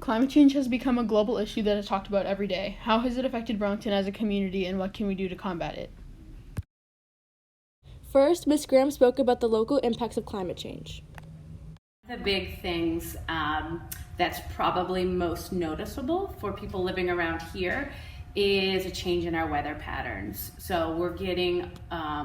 Climate change has become a global issue that is talked about every day. How has it affected Burlington as a community, and what can we do to combat it? First, Ms. Graham spoke about the local impacts of climate change. The big things that's probably most noticeable for people living around here is a change in our weather patterns. So we're getting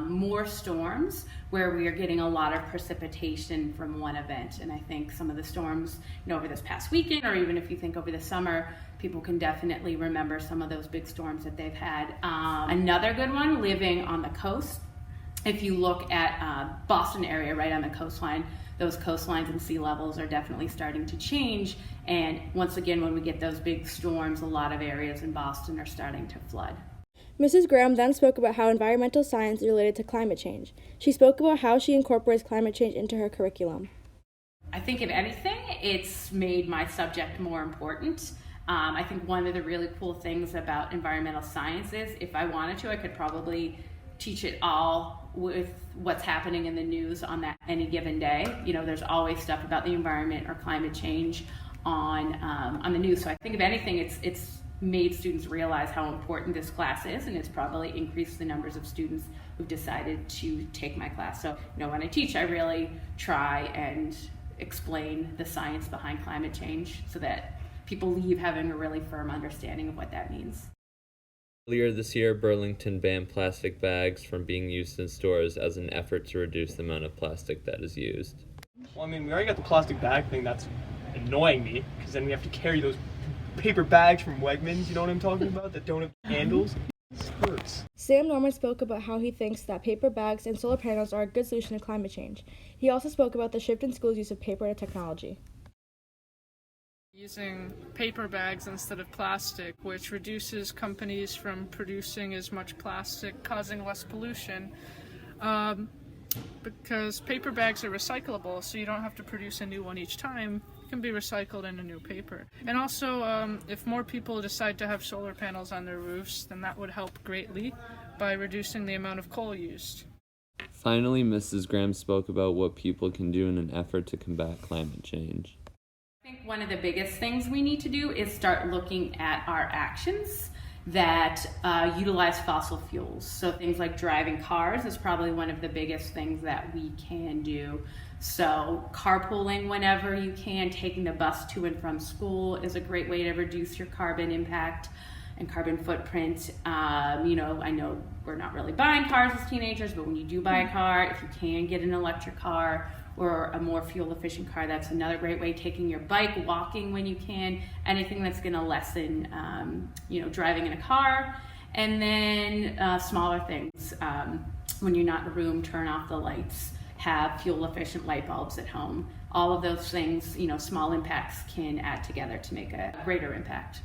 more storms where we are getting a lot of precipitation from one event. And I think some of the storms, over this past weekend, or even if you think over the summer, people can definitely remember some of those big storms that they've had. Another good one, living on the coast. If you look at Boston area, right on the coastline, those coastlines and sea levels are definitely starting to change. And once again, when we get those big storms, a lot of areas in Boston are starting to flood. Mrs. Graham then spoke about how environmental science is related to climate change. She spoke about how she incorporates climate change into her curriculum. I think if anything, it's made my subject more important. I think one of the really cool things about environmental science is if I wanted to, I could probably teach it all with what's happening in the news on that any given day. There's always stuff about the environment or climate change on the news. So I think if anything, it's made students realize how important this class is, and it's probably increased the numbers of students who've decided to take my class. So when I teach, I really try and explain the science behind climate change so that people leave having a really firm understanding of what that means. Earlier this year, Burlington banned plastic bags from being used in stores as an effort to reduce the amount of plastic that is used. Well, we already got the plastic bag thing. That's annoying me, because then we have to carry those paper bags from Wegmans, you know what I'm talking about, that don't have handles. This hurts. Sam Norman spoke about how he thinks that paper bags and solar panels are a good solution to climate change. He also spoke about the shift in schools' use of paper to technology. Using paper bags instead of plastic, which reduces companies from producing as much plastic, causing less pollution. Because paper bags are recyclable, so you don't have to produce a new one each time. It can be recycled in a new paper. And also, if more people decide to have solar panels on their roofs, then that would help greatly by reducing the amount of coal used. Finally, Mrs. Graham spoke about what people can do in an effort to combat climate change. I think one of the biggest things we need to do is start looking at our actions that utilize fossil fuels. So things like driving cars is probably one of the biggest things that we can do. So carpooling whenever you can, taking the bus to and from school is a great way to reduce your carbon impact and carbon footprint. I know we're not really buying cars as teenagers, but when you do buy a car, if you can get an electric car or a more fuel efficient car, that's another great way. Taking your bike, walking when you can, anything that's gonna lessen driving in a car. And then smaller things, when you're not in a room, turn off the lights, have fuel efficient light bulbs at home. All of those things, small impacts can add together to make a greater impact.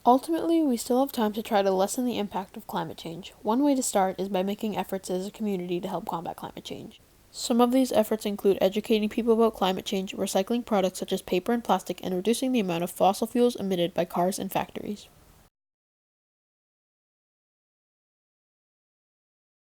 Ultimately, we still have time to try to lessen the impact of climate change. One way to start is by making efforts as a community to help combat climate change. Some of these efforts include educating people about climate change, recycling products such as paper and plastic, and reducing the amount of fossil fuels emitted by cars and factories.